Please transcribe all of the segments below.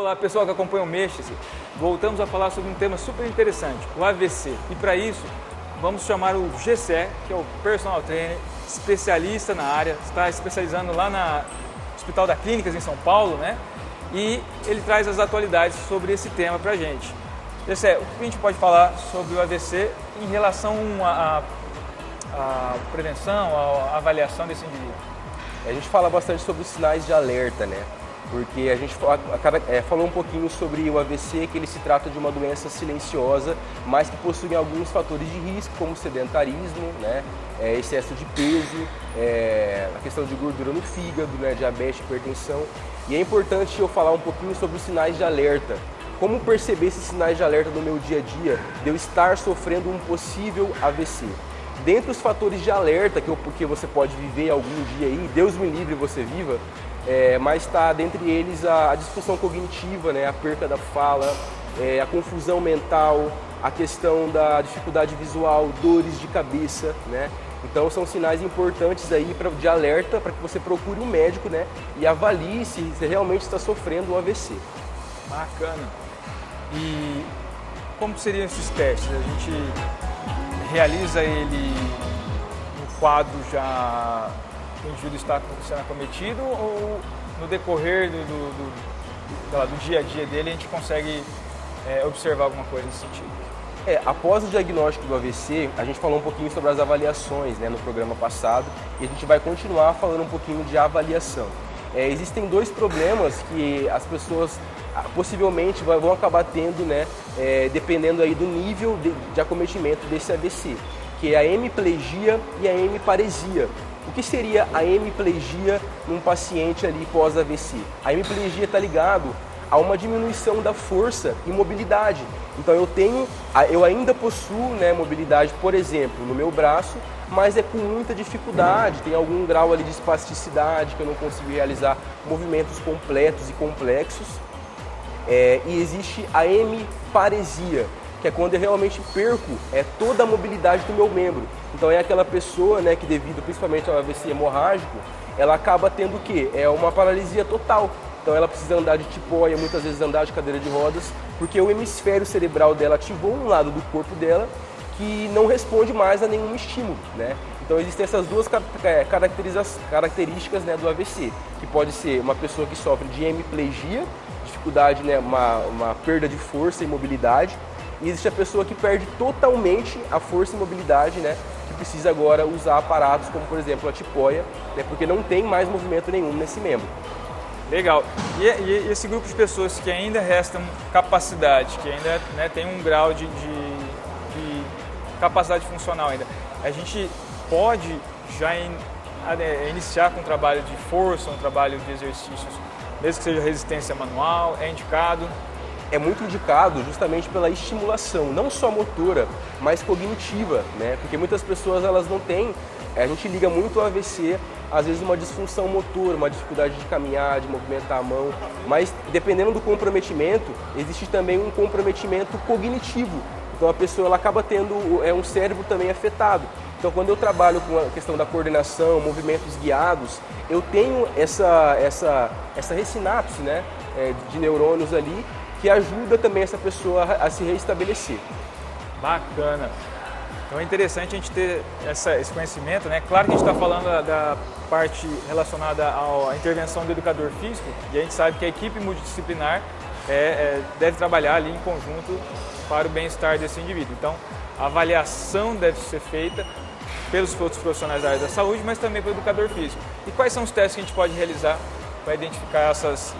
Olá pessoal que acompanha o Mexa-se, voltamos a falar sobre um tema super interessante, o AVC. E para isso, vamos chamar o Gessé, que é o personal trainer, especialista na área, está especializando lá no Hospital das Clínicas em São Paulo, né? E ele traz as atualidades sobre esse tema para a gente. Gessé, o que a gente pode falar sobre o AVC em relação à prevenção, à avaliação desse indivíduo? A gente fala bastante sobre os sinais de alerta, né? Porque a gente falou um pouquinho sobre o AVC, que ele se trata de uma doença silenciosa, mas que possui alguns fatores de risco, como sedentarismo, né? Excesso de peso, a questão de gordura no fígado, né? Diabetes, hipertensão. E é importante eu falar um pouquinho sobre os sinais de alerta. Como perceber esses sinais de alerta no meu dia a dia de eu estar sofrendo um possível AVC? Dentre os fatores de alerta que você pode viver algum dia aí, Deus me livre você viva, mas está dentre eles a disfunção cognitiva, né, a perca da fala, a confusão mental, a questão da dificuldade visual, dores de cabeça, né? Então são sinais importantes aí de alerta para que você procure um médico, né, e avalie se você realmente está sofrendo um AVC. Bacana. E como seriam esses testes? A gente realiza ele no quadro já que o indivíduo está sendo acometido ou no decorrer do dia a dia dele a gente consegue observar alguma coisa nesse sentido? Após o diagnóstico do AVC, a gente falou um pouquinho sobre as avaliações, né, no programa passado, e a gente vai continuar falando um pouquinho de avaliação. Existem dois problemas que as pessoas possivelmente vão acabar tendo, né, dependendo aí do nível de acometimento desse AVC, que é a hemiplegia e a hemiparesia. O que seria a hemiplegia num paciente ali pós-AVC? A hemiplegia está ligado a uma diminuição da força e mobilidade. Então eu ainda possuo, né, mobilidade, por exemplo, no meu braço, mas é com muita dificuldade, tem algum grau ali de espasticidade, que eu não consigo realizar movimentos completos e complexos. E existe a hemiparesia, que é quando eu realmente perco toda a mobilidade do meu membro. Então é aquela pessoa, né, que devido principalmente ao AVC hemorrágico, ela acaba tendo o quê? Uma paralisia total. Então ela precisa andar de tipóia, muitas vezes andar de cadeira de rodas, porque o hemisfério cerebral dela ativou um lado do corpo dela que não responde mais a nenhum estímulo, né? Então existem essas duas características, né, do AVC, que pode ser uma pessoa que sofre de hemiplegia, dificuldade, né, uma perda de força e mobilidade, e existe a pessoa que perde totalmente a força e mobilidade, né, que precisa agora usar aparatos como, por exemplo, a tipóia, né, porque não tem mais movimento nenhum nesse membro. Legal. E esse grupo de pessoas que ainda restam capacidade, que ainda, né, tem um grau de capacidade funcional ainda, a gente pode já iniciar com um trabalho de força, um trabalho de exercícios, mesmo que seja resistência manual, é indicado? É muito indicado justamente pela estimulação, não só motora, mas cognitiva, né? Porque muitas pessoas elas não têm, a gente liga muito ao AVC, às vezes uma disfunção motora, uma dificuldade de caminhar, de movimentar a mão, mas dependendo do comprometimento, existe também um comprometimento cognitivo. Então a pessoa ela acaba tendo um cérebro também afetado. Então quando eu trabalho com a questão da coordenação, movimentos guiados, eu tenho essa ressinapse, né, de neurônios ali, que ajuda também essa pessoa a se reestabelecer. Bacana. Então é interessante a gente ter esse conhecimento, né? Claro que a gente está falando da parte relacionada à intervenção do educador físico, e a gente sabe que a equipe multidisciplinar deve trabalhar ali em conjunto para o bem-estar desse indivíduo. Então a avaliação deve ser feita pelos outros profissionais da área da saúde, mas também pelo educador físico. E quais são os testes que a gente pode realizar para identificar essas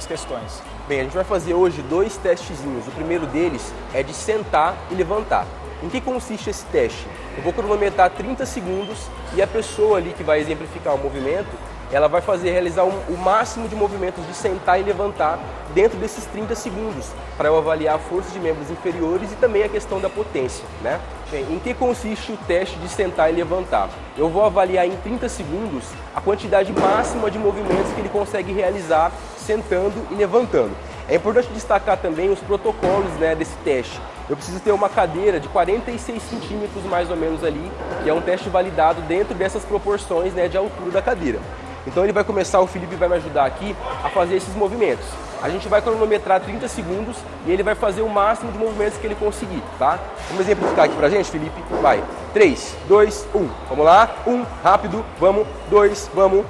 questões? Bem, a gente vai fazer hoje 2 testezinhos. O primeiro deles é de sentar e levantar. Em que consiste esse teste? Eu vou cronometrar 30 segundos e a pessoa ali que vai exemplificar o movimento, ela vai realizar o máximo de movimentos de sentar e levantar dentro desses 30 segundos, para eu avaliar a força de membros inferiores e também a questão da potência, né? Bem, em que consiste o teste de sentar e levantar? Eu vou avaliar em 30 segundos a quantidade máxima de movimentos que ele consegue realizar sentando e levantando. É importante destacar também os protocolos, né, desse teste. Eu preciso ter uma cadeira de 46 centímetros mais ou menos ali, que é um teste validado dentro dessas proporções, né, de altura da cadeira. Então ele vai começar, o Felipe vai me ajudar aqui a fazer esses movimentos. A gente vai cronometrar 30 segundos e ele vai fazer o máximo de movimentos que ele conseguir, tá? Vamos exemplificar aqui pra gente, Felipe? Vai. 3, 2, 1. Vamos lá. 1, rápido. Vamos. 2, vamos.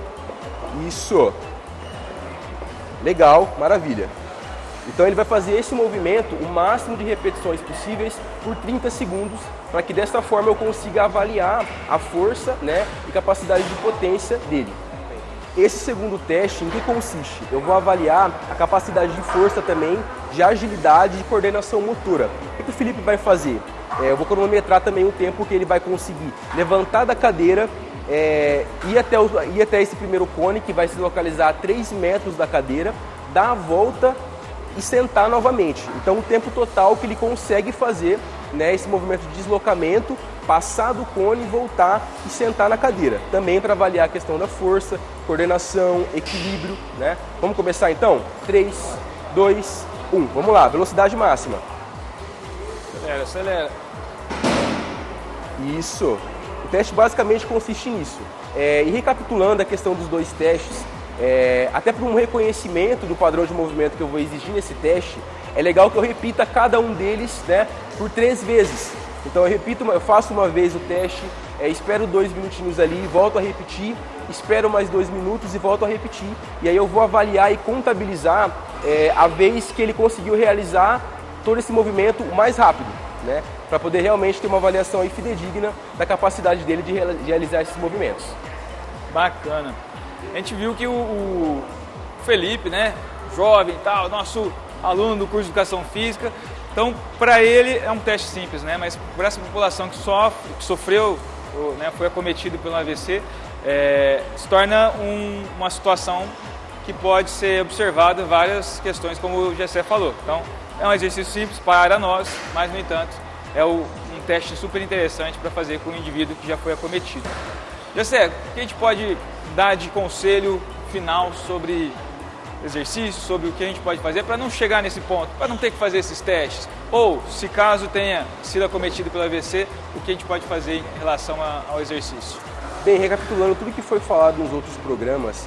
Isso. Legal, maravilha. Então ele vai fazer esse movimento, o máximo de repetições possíveis por 30 segundos, para que dessa forma eu consiga avaliar a força, né, e capacidade de potência dele. Esse segundo teste, em que consiste? Eu vou avaliar a capacidade de força também, de agilidade e de coordenação motora. O que o Felipe vai fazer? Eu vou cronometrar também o tempo que ele vai conseguir levantar da cadeira, ir até esse primeiro cone, que vai se localizar a 3 metros da cadeira, dar a volta e sentar novamente. Então o tempo total que ele consegue fazer, né, esse movimento de deslocamento, passar do cone, voltar e sentar na cadeira. Também para avaliar a questão da força, coordenação, equilíbrio, né? Vamos começar então? 3, 2, 1. Vamos lá, velocidade máxima. Acelera, acelera. Isso. O teste basicamente consiste nisso. E recapitulando a questão dos dois testes, até por um reconhecimento do padrão de movimento que eu vou exigir nesse teste, é legal que eu repita cada um deles, né, por 3 vezes. Então eu faço uma vez o teste, espero 2 minutinhos ali, volto a repetir, espero mais 2 minutos e volto a repetir. E aí eu vou avaliar e contabilizar a vez que ele conseguiu realizar todo esse movimento o mais rápido, né, para poder realmente ter uma avaliação aí fidedigna da capacidade dele de realizar esses movimentos. Bacana. A gente viu que o Felipe, né, jovem e tal, nosso aluno do curso de Educação Física, então para ele é um teste simples, né, mas por essa população que sofreu, né, foi acometido pelo AVC, se torna uma situação que pode ser observada várias questões, como o Gessé falou. Então é um exercício simples para nós, mas no entanto é um teste super interessante para fazer com o indivíduo que já foi acometido. Gessé, o que a gente pode dar de conselho final sobre exercício, sobre o que a gente pode fazer para não chegar nesse ponto, para não ter que fazer esses testes? Ou, se caso tenha sido acometido pelo AVC, o que a gente pode fazer em relação ao exercício? Bem, recapitulando tudo que foi falado nos outros programas,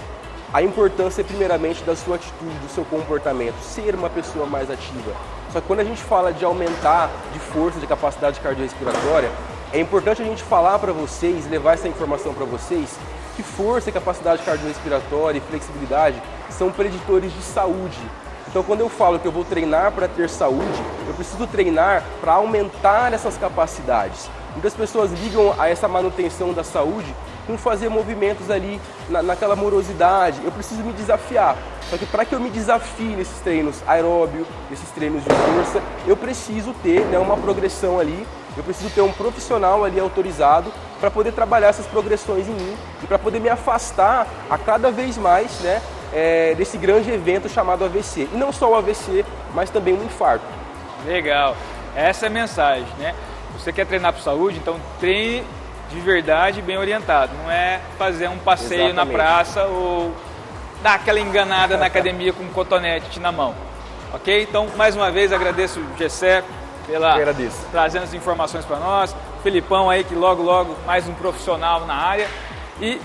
a importância primeiramente da sua atitude, do seu comportamento, ser uma pessoa mais ativa. Só que quando a gente fala de aumentar de força, de capacidade cardiorrespiratória, é importante a gente falar para vocês, levar essa informação para vocês, que força, capacidade cardiorrespiratória e flexibilidade são preditores de saúde. Então, quando eu falo que eu vou treinar para ter saúde, eu preciso treinar para aumentar essas capacidades. Muitas pessoas ligam a essa manutenção da saúde com fazer movimentos ali naquela morosidade. Eu preciso me desafiar. Só que para que eu me desafie nesses treinos aeróbio, nesses treinos de força, eu preciso ter, né, uma progressão ali. Eu preciso ter um profissional ali autorizado para poder trabalhar essas progressões em mim e para poder me afastar a cada vez mais, né, desse grande evento chamado AVC. E não só o AVC, mas também o infarto. Legal. Essa é a mensagem, né? Você quer treinar para saúde, então treine de verdade, bem orientado. Não é fazer um passeio Exatamente. na praça ou dar aquela enganada na academia com um cotonete na mão. Ok? Então, mais uma vez, agradeço o Gessé trazendo as informações para nós. Felipão aí, que logo mais um profissional na área. E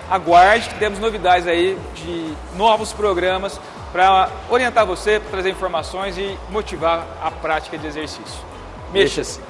aguarde que temos novidades aí de novos programas para orientar você, para trazer informações e motivar a prática de exercício. Mexa-se!